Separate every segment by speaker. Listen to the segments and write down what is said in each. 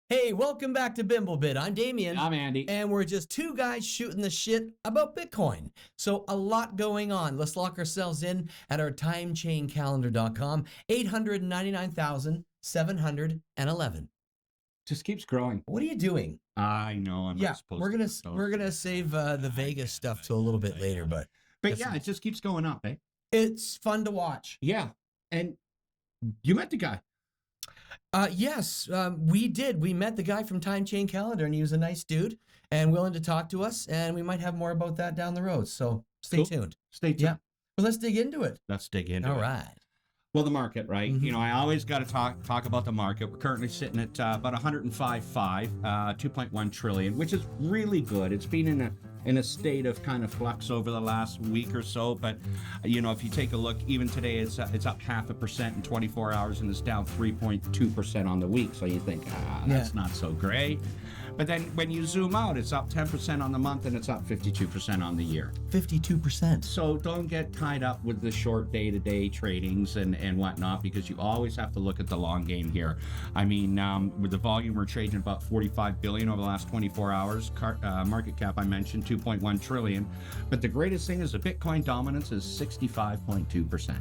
Speaker 1: Hey, welcome back to Bimblebit. I'm Damien.
Speaker 2: I'm Andy.
Speaker 1: And we're just two guys shooting the shit about Bitcoin. So a lot going on. Let's lock ourselves in at our timechaincalendar.com, 899,711.
Speaker 2: Just keeps growing.
Speaker 1: What are you doing?
Speaker 2: I know. I'm not supposed to.
Speaker 1: We're gonna save the Vegas stuff to a little bit later, but
Speaker 2: yeah, it just keeps going up, eh?
Speaker 1: It's fun to watch.
Speaker 2: Yeah. And you met the guy.
Speaker 1: Yes, we did. We met the guy from Time Chain Calendar, and he was a nice dude and willing to talk to us. And we might have more about that down the road. So stay tuned.
Speaker 2: Stay tuned.
Speaker 1: Yeah. Well, let's dig into it.
Speaker 2: Let's dig into it.
Speaker 1: All right.
Speaker 2: Well, the market, right? You know, I always got to talk about the market. We're currently sitting at about 105.5, 2.1 trillion, which is really good. It's been in a state of kind of flux over the last week or so, but you know, if you take a look, even today it's up 0.5% in 24 hours, and it's down 3.2% on the week. So you think, that's not so great. But then when you zoom out, it's up 10% on the month, and it's up 52% on the year.
Speaker 1: 52%.
Speaker 2: So don't get tied up with the short day-to-day tradings and whatnot, because you always have to look at the long game here. I mean, with the volume, we're trading about 45 billion over the last 24 hours. Market cap, I mentioned, 2.1 trillion. But the greatest thing is the Bitcoin dominance is 65.2%.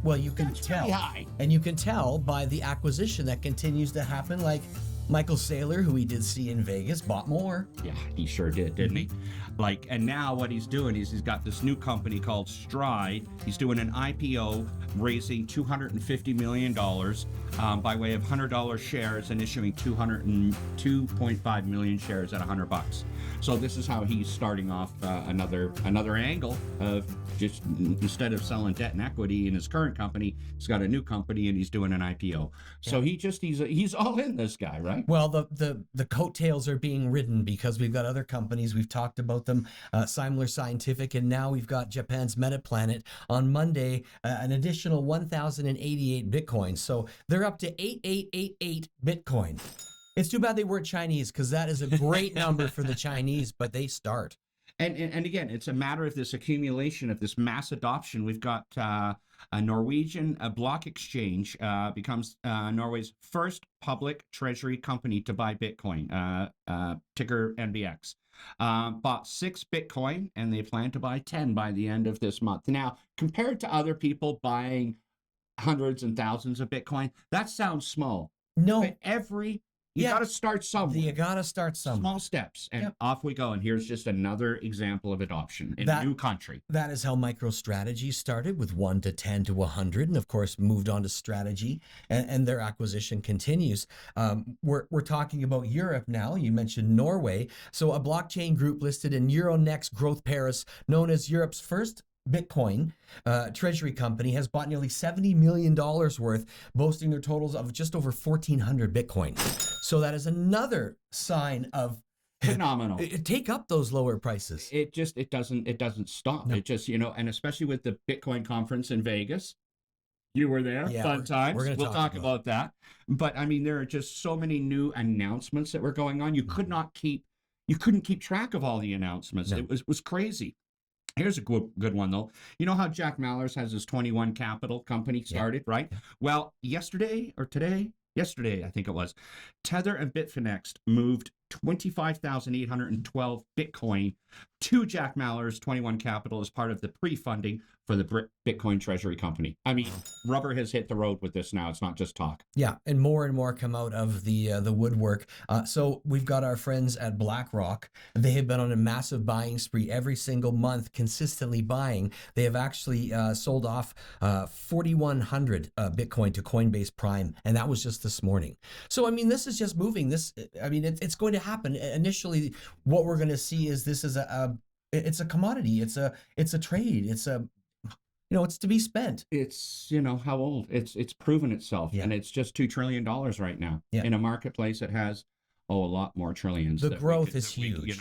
Speaker 1: Well, you can tell.
Speaker 2: High.
Speaker 1: And you can tell by the acquisition that continues to happen. Like Michael Saylor, who we did see in Vegas, bought more.
Speaker 2: Yeah, he sure did, didn't he? Like, and now what he's doing is he's got this new company called Stride. He's doing an IPO, raising $250 million by way of $100 shares and issuing 2.5 million shares at $100. So this is how he's starting off another angle of just, instead of selling debt and equity in his current company, he's got a new company and he's doing an IPO. So he's all in, this guy, right?
Speaker 1: Well, the coattails are being ridden because we've got other companies. We've talked about them, Simler Scientific, and now we've got Japan's MetaPlanet on Monday, an additional 1,088 Bitcoin. So they're up to 8888 Bitcoin. It's too bad they weren't Chinese, because that is a great number for the Chinese, but they start.
Speaker 2: And again, it's a matter of this accumulation of this mass adoption. We've got a Norwegian block exchange becomes Norway's first public treasury company to buy Bitcoin, ticker NBX. Bought 6 Bitcoin, and they plan to buy 10 by the end of this month. Now, compared to other people buying hundreds and thousands of Bitcoin, that sounds small.
Speaker 1: No.
Speaker 2: But you got to start somewhere.
Speaker 1: You got to start somewhere.
Speaker 2: Small steps, and off we go. And here's just another example of adoption in a new country.
Speaker 1: That is how MicroStrategy started, with 1 to 10 to 100, and of course moved on to Strategy, and their acquisition continues. We're talking about Europe now. You mentioned Norway. So a blockchain group listed in Euronext Growth Paris, known as Europe's first Bitcoin treasury company, has bought nearly $70 million worth, boasting their totals of just over 1,400 Bitcoin. So that is another sign of
Speaker 2: phenomenal.
Speaker 1: Take up those lower prices.
Speaker 2: It doesn't stop. No. It just, and especially with the Bitcoin conference in Vegas, you were there.
Speaker 1: Yeah,
Speaker 2: fun times.
Speaker 1: We'll
Speaker 2: talk about that. But I mean, there are just so many new announcements that were going on. You couldn't keep track of all the announcements. No. It was crazy. Here's a good one, though. You know how Jack Mallers has his 21 Capital company started, right? Yeah. Well, yesterday, I think it was, Tether and Bitfinex moved 25,812 Bitcoin to Jack Mallers' 21 Capital as part of the pre-funding for the Bitcoin Treasury Company. I mean, rubber has hit the road with this now. It's not just talk.
Speaker 1: Yeah, and more come out of the woodwork. So we've got our friends at BlackRock. They have been on a massive buying spree every single month, consistently buying. They have actually sold off 4,100 Bitcoin to Coinbase Prime, and that was just this morning. So, I mean, this is just moving. It's going to happen. Initially, what we're going to see is this is it's a commodity. It's a trade. It's to be spent.
Speaker 2: It's, how old? It's proven itself. Yeah. And it's just $2 trillion right now in a marketplace that has, a lot more trillions.
Speaker 1: The growth is huge.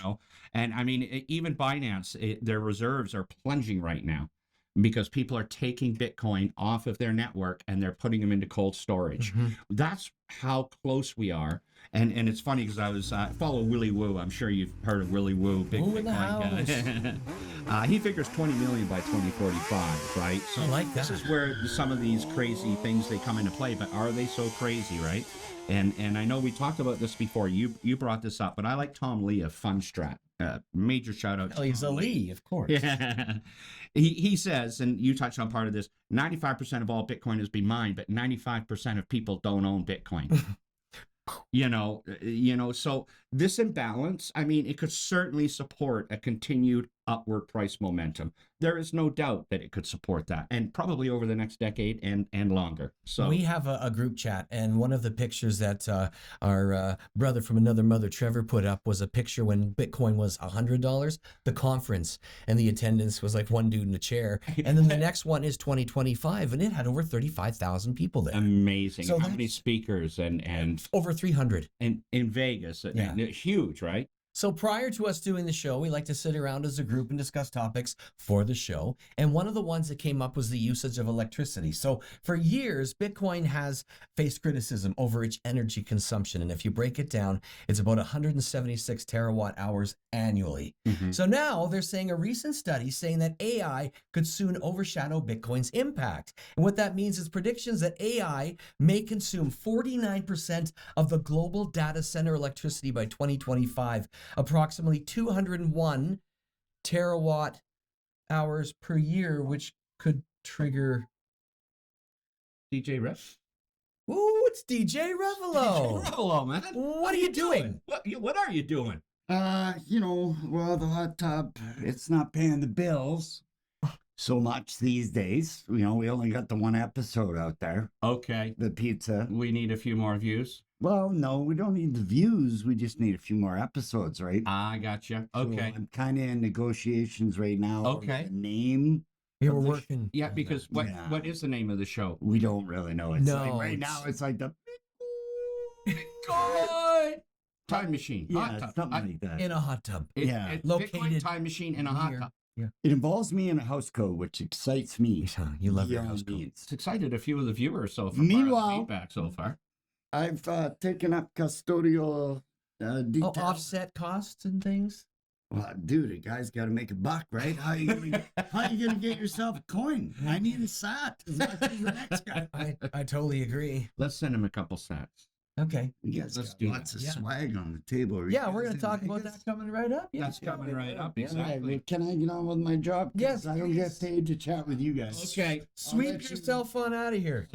Speaker 2: And I mean, even Binance, their reserves are plunging right now because people are taking Bitcoin off of their network and they're putting them into cold storage. Mm-hmm. That's how close we are. And it's funny because I was follow Willy Woo. I'm sure you've heard of Willy Woo, big
Speaker 1: Woo in the
Speaker 2: Bitcoin guy. He figures 20 million by 2045, right? So
Speaker 1: I like that.
Speaker 2: this is where some of these crazy things they come into play. But are they so crazy, right? And I know we talked about this before. You brought this up, but I like Tom Lee of Fundstrat. Major shout out.
Speaker 1: Oh, he's a Lee, of course.
Speaker 2: Yeah. He says, and you touched on part of this, 95% of all Bitcoin is being mined, but 95% of people don't own Bitcoin. So this imbalance, I mean, it could certainly support a continued upward price momentum. There is no doubt that it could support that, and probably over the next decade and longer. So
Speaker 1: we have a group chat, and one of the pictures that our brother from another mother, Trevor, put up was a picture when Bitcoin was $100, the conference, and the attendance was like one dude in a chair. And then the next one is 2025, and it had over 35,000 people there.
Speaker 2: Amazing.
Speaker 1: So
Speaker 2: how many speakers and
Speaker 1: over 300.
Speaker 2: in Vegas?
Speaker 1: Yeah.
Speaker 2: Huge, right?
Speaker 1: So prior to us doing the show, we like to sit around as a group and discuss topics for the show. And one of the ones that came up was the usage of electricity. So for years, Bitcoin has faced criticism over its energy consumption. And if you break it down, it's about 176 terawatt hours annually.
Speaker 2: Mm-hmm.
Speaker 1: So now they're saying a recent study saying that AI could soon overshadow Bitcoin's impact. And what that means is predictions that AI may consume 49% of the global data center electricity by 2025. Approximately 201 terawatt hours per year, which could trigger.
Speaker 2: DJ Ref?
Speaker 1: Ooh, it's DJ Revelo.
Speaker 2: DJ Revelo, man.
Speaker 1: What are you doing?
Speaker 2: What are you doing?
Speaker 3: Well, the hot tub, it's not paying the bills so much these days. We only got the one episode out there,
Speaker 2: Okay.
Speaker 3: the pizza.
Speaker 2: We need a few more views.
Speaker 3: Well, no, we don't need the views. We just need a few more episodes, right?
Speaker 2: I gotcha.
Speaker 3: So
Speaker 2: Okay.
Speaker 3: I'm kind of in negotiations right now. over
Speaker 2: Okay.
Speaker 3: the name.
Speaker 1: Yeah, we're
Speaker 3: of the
Speaker 1: working.
Speaker 2: Yeah, because
Speaker 3: Yeah.
Speaker 2: what is the name of the show?
Speaker 3: We don't really know. It's
Speaker 1: No,
Speaker 3: like right
Speaker 1: it's-
Speaker 3: now, it's like the
Speaker 2: Bitcoin Time Machine. Hot
Speaker 3: yeah,
Speaker 2: tub.
Speaker 3: something like that.
Speaker 1: In a hot tub.
Speaker 3: Yeah.
Speaker 2: It's
Speaker 1: Located
Speaker 2: Bitcoin Time Machine in a hot
Speaker 1: here.
Speaker 2: tub.
Speaker 3: It involves me in a house code, which excites me.
Speaker 1: You love your
Speaker 3: beyond
Speaker 1: house code.
Speaker 3: needs.
Speaker 2: It's excited a few of the viewers so far.
Speaker 3: Meanwhile-
Speaker 2: Feedback so far.
Speaker 3: I've taken up custodial
Speaker 1: Oh,
Speaker 3: detail.
Speaker 1: offset costs and things.
Speaker 3: Well, dude, a guy's got to make a buck, right? How you gonna get yourself a coin? I need a sat as much as the next guy.
Speaker 1: I totally agree.
Speaker 2: Let's send him a couple sats.
Speaker 1: Okay.
Speaker 3: You guys
Speaker 2: Let's
Speaker 3: got
Speaker 2: do
Speaker 3: lots
Speaker 2: that.
Speaker 3: of
Speaker 1: Yeah.
Speaker 3: swag on the table.
Speaker 1: Yeah, we're going to talk about that coming right up. Yeah.
Speaker 2: That's coming right up.
Speaker 3: Yeah,
Speaker 2: Exactly.
Speaker 3: can I get on with my job? 'Cause
Speaker 1: Yes,
Speaker 3: I don't
Speaker 1: please.
Speaker 3: get paid to chat with you guys.
Speaker 2: Okay.
Speaker 1: Sweep
Speaker 3: let you-
Speaker 1: yourself on out of here.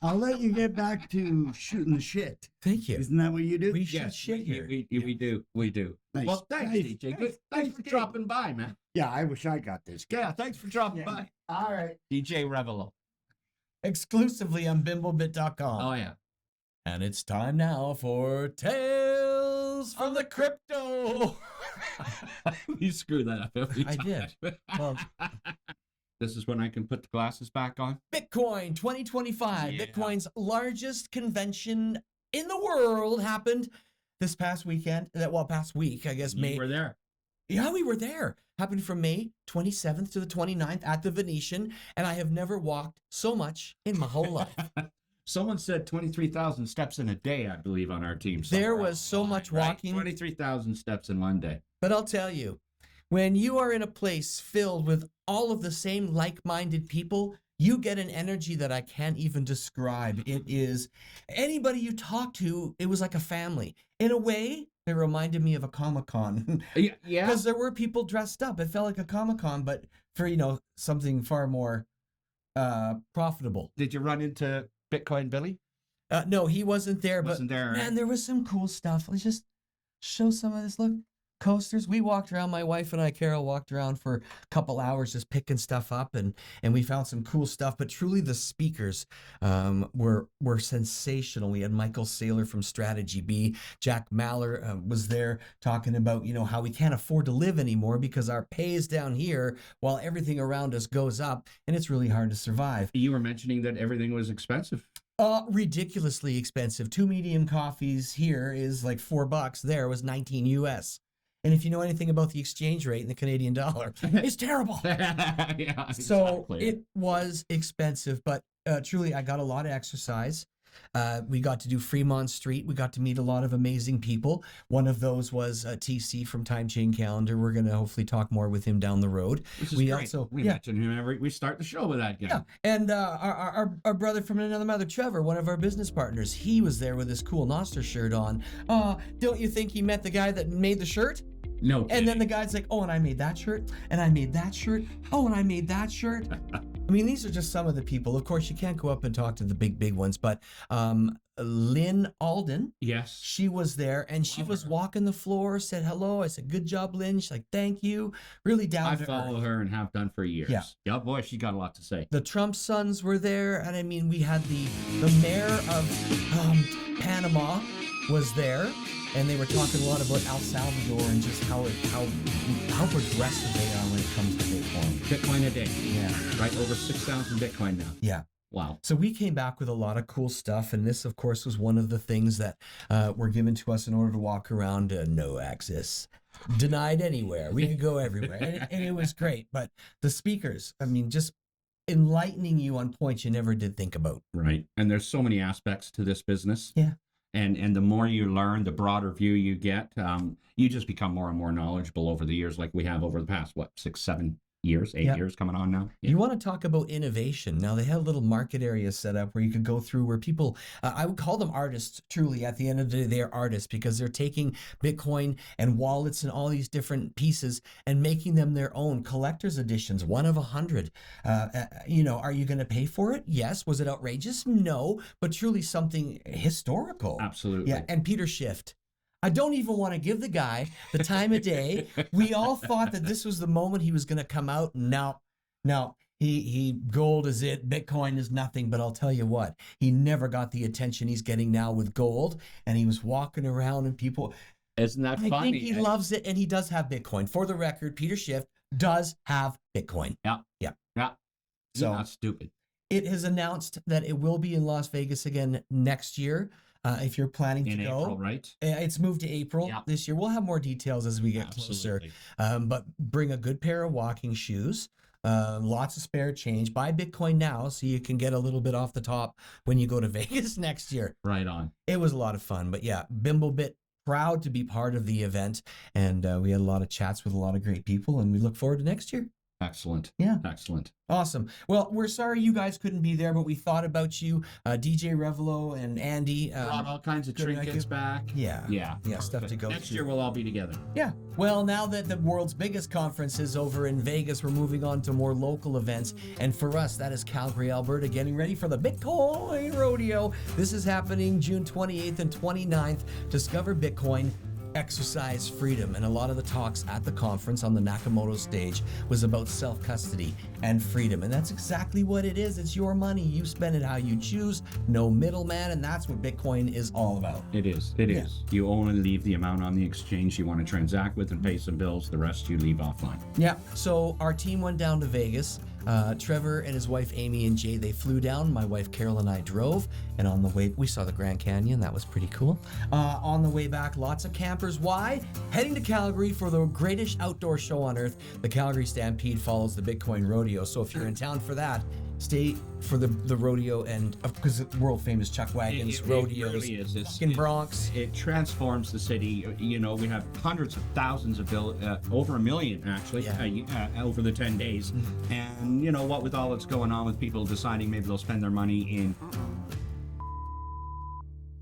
Speaker 3: I'll let you get back to shooting the shit.
Speaker 1: Thank you.
Speaker 3: Isn't that what you do?
Speaker 1: We should
Speaker 2: Yes,
Speaker 1: shit here.
Speaker 2: we do. We do.
Speaker 3: Nice.
Speaker 2: Well, thanks,
Speaker 3: Nice.
Speaker 2: DJ.
Speaker 3: Nice.
Speaker 2: Good. Thanks for dropping by, man.
Speaker 3: Yeah, I wish I got this.
Speaker 2: Yeah, thanks for dropping
Speaker 3: Yeah.
Speaker 2: by.
Speaker 3: All right.
Speaker 2: DJ Revelo.
Speaker 1: Exclusively on bimblebit.com.
Speaker 2: Oh, yeah.
Speaker 1: And it's time now for Tales from the Crypto.
Speaker 2: You screw that up every
Speaker 1: I
Speaker 2: time.
Speaker 1: did. Well,
Speaker 2: This is when I can put the glasses back on.
Speaker 1: Bitcoin 2025,
Speaker 2: Yeah.
Speaker 1: Bitcoin's largest convention in the world, happened this past weekend. Past week, I guess.
Speaker 2: You were there.
Speaker 1: Yeah, we were there. Happened from May 27th to the 29th at the Venetian, and I have never walked so much in my whole life.
Speaker 2: Someone said 23,000 steps in a day, I believe, on our team.
Speaker 1: There
Speaker 2: somewhere
Speaker 1: was so
Speaker 2: online,
Speaker 1: much
Speaker 2: right?
Speaker 1: walking.
Speaker 2: 23,000 steps in one day.
Speaker 1: But I'll tell you, when you are in a place filled with all of the same like-minded people, you get an energy that I can't even describe. It is anybody you talk to, it was like a family. In a way, it reminded me of a Comic-Con.
Speaker 2: Yeah.
Speaker 1: Because there were people dressed up. It felt like a Comic-Con, but for, something far more profitable.
Speaker 2: Did you run into Bitcoin Billy?
Speaker 1: No, he wasn't there,
Speaker 2: Wasn't
Speaker 1: but
Speaker 2: there, right?
Speaker 1: man, there was some cool stuff. Let's just show some of this. Look, coasters. We walked around, my wife and I, Carol, walked around for a couple hours just picking stuff up, and we found some cool stuff. But truly, the speakers were sensational. We had Michael Saylor from Strategy B. Jack Maller was there talking about, how we can't afford to live anymore because our pay is down here while everything around us goes up, and it's really hard to survive.
Speaker 2: You were mentioning that everything was expensive.
Speaker 1: Ridiculously expensive. 2 medium coffees here is like $4. There was 19 US. And if you know anything about the exchange rate in the Canadian dollar, it's terrible.
Speaker 2: Yeah,
Speaker 1: So
Speaker 2: exactly.
Speaker 1: it was expensive, but truly I got a lot of exercise. We got to do Fremont Street. We got to meet a lot of amazing people. One of those was TC from Time Chain Calendar. We're going to hopefully talk more with him down the road.
Speaker 2: Which is
Speaker 1: We
Speaker 2: great.
Speaker 1: also
Speaker 2: We mention him we start the show with that guy.
Speaker 1: yeah, and our brother from another mother, Trevor, one of our business partners, he was there with his cool Noster shirt on. Don't you think he met the guy that made the shirt?
Speaker 2: No.
Speaker 1: And then the guy's like, oh, and I made that shirt, and I made that shirt, oh, and I made that shirt. I mean, these are just some of the people. Of course, you can't go up and talk to the big ones, but Lynn Alden,
Speaker 2: Yes.
Speaker 1: she was there, and she was walking the floor, said hello. I said, good job, Lynn. She's like, thank you. Really down
Speaker 2: I
Speaker 1: to
Speaker 2: follow
Speaker 1: earth.
Speaker 2: her and have done for years.
Speaker 1: Yeah.
Speaker 2: Boy, she got a lot to say.
Speaker 1: The Trump sons were there, and I mean, we had the mayor of Panama was there, and they were talking a lot about El Salvador and just how progressive they are when it comes to Bitcoin.
Speaker 2: Bitcoin a day.
Speaker 1: Yeah.
Speaker 2: Right, over 6,000 Bitcoin now.
Speaker 1: Yeah.
Speaker 2: Wow.
Speaker 1: So we came back with a lot of cool stuff, and this, of course, was one of the things that were given to us in order to walk around. No access, denied anywhere. We could go everywhere, and it was great. But the speakers, I mean, just enlightening you on points you never did think about.
Speaker 2: Right. And there's so many aspects to this business.
Speaker 1: Yeah.
Speaker 2: And the more you learn, the broader view you get, you just become more and more knowledgeable over the years, like we have over the past, 6, 7 years, 8 years coming on now.
Speaker 1: You want to talk about innovation. Now, they had a little market area set up where you could go through where people, I would call them artists, truly. At the end of the day, they're artists because they're taking Bitcoin and wallets and all these different pieces and making them their own collector's editions, one of 100. Are you going to pay for it? Yes. Was it outrageous? No, but truly something historical.
Speaker 2: Absolutely.
Speaker 1: Yeah. And Peter Schiff. I don't even want to give the guy the time of day. We all thought that this was the moment he was going to come out. No, he gold is it. Bitcoin is nothing. But I'll tell you what, he never got the attention he's getting now with gold. And he was walking around and people.
Speaker 2: Isn't that funny?
Speaker 1: I think he loves it. And he does have Bitcoin. For the record, Peter Schiff does have Bitcoin.
Speaker 2: Yeah.
Speaker 1: So
Speaker 2: not stupid.
Speaker 1: It has announced that it will be in Las Vegas again next year. If you're planning to go,
Speaker 2: April, right?
Speaker 1: It's moved to April this year. We'll have more details as we get closer. But bring a good pair of walking shoes, lots of spare change. Buy Bitcoin now so you can get a little bit off the top when you go to Vegas next year.
Speaker 2: Right on.
Speaker 1: It was a lot of fun. But yeah, Bimblebit, proud to be part of the event. And we had a lot of chats with a lot of great people, and we look forward to next year.
Speaker 2: Excellent.
Speaker 1: Yeah.
Speaker 2: Excellent.
Speaker 1: Awesome. Well, we're sorry you guys couldn't be there, but we thought about you. DJ Revelo and Andy.
Speaker 2: Brought all kinds of trinkets back.
Speaker 1: Yeah. Stuff to go
Speaker 2: Next
Speaker 1: through.
Speaker 2: year we'll all be together.
Speaker 1: Yeah. Well, now that the world's biggest conference is over in Vegas, we're moving on to more local events. And for us, that is Calgary, Alberta, getting ready for the Bitcoin Rodeo. This is happening June 28th and 29th. Discover Bitcoin. Exercise freedom, and a lot of the talks at the conference on the Nakamoto stage was about self-custody and freedom, and that's exactly what it is. It's your money. You spend it how you choose, no middleman, and that's what Bitcoin is all about.
Speaker 2: It is. It is. You only leave the amount on the exchange you want to transact with and pay some bills. The rest you leave offline.
Speaker 1: Yeah. So our team went down to Vegas. Trevor and his wife Amy and Jay, they flew down. My wife Carol and I drove, and on the way we saw the Grand Canyon. That was pretty cool. On the way back, lots of campers. Why? Heading to Calgary for the greatest outdoor show on earth. The Calgary Stampede follows the Bitcoin Rodeo. So if you're in town for that, stay for the rodeo, and because world famous chuck wagons, rodeos,
Speaker 2: really is.
Speaker 1: fucking Bronx.
Speaker 2: It transforms the city. You know, we have hundreds of thousands of over 1 million actually over the 10 days. And you know what, with all that's going on with people deciding maybe they'll spend their money in,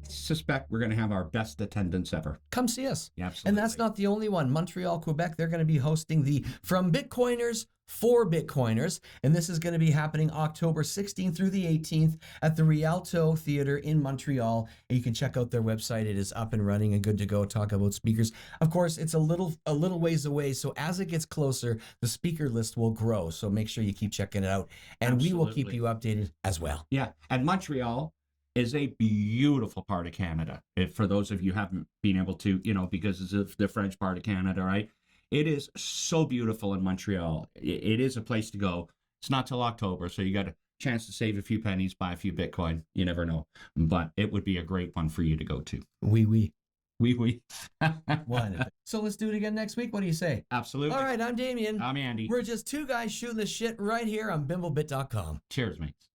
Speaker 2: suspect we're going to have our best attendance ever.
Speaker 1: Come see us.
Speaker 2: Yeah, absolutely.
Speaker 1: And that's not the only one. Montreal, Quebec, they're going to be hosting the From Bitcoiners for Bitcoiners, and this is going to be happening October 16th through the 18th at the Rialto Theater in Montreal. And you can check out their website. It is up and running and good to go. Talk about speakers. Of course, it's a little ways away, so as it gets closer, the speaker list will grow. So make sure you keep checking it out, and we will keep you updated as well.
Speaker 2: Yeah, and Montreal is a beautiful part of Canada. If for those of you who haven't been able to, you know, because it's the French part of Canada, right? It is so beautiful in Montreal. It is a place to go. It's not till October, so you got a chance to save a few pennies, buy a few Bitcoin. You never know. But it would be a great one for you to go to.
Speaker 1: Oui. Wonderful. So let's do it again next week. What do you say?
Speaker 2: Absolutely.
Speaker 1: All right, I'm Damien.
Speaker 2: I'm Andy.
Speaker 1: We're just two guys shooting the shit right here on bimblebit.com.
Speaker 2: Cheers, mates.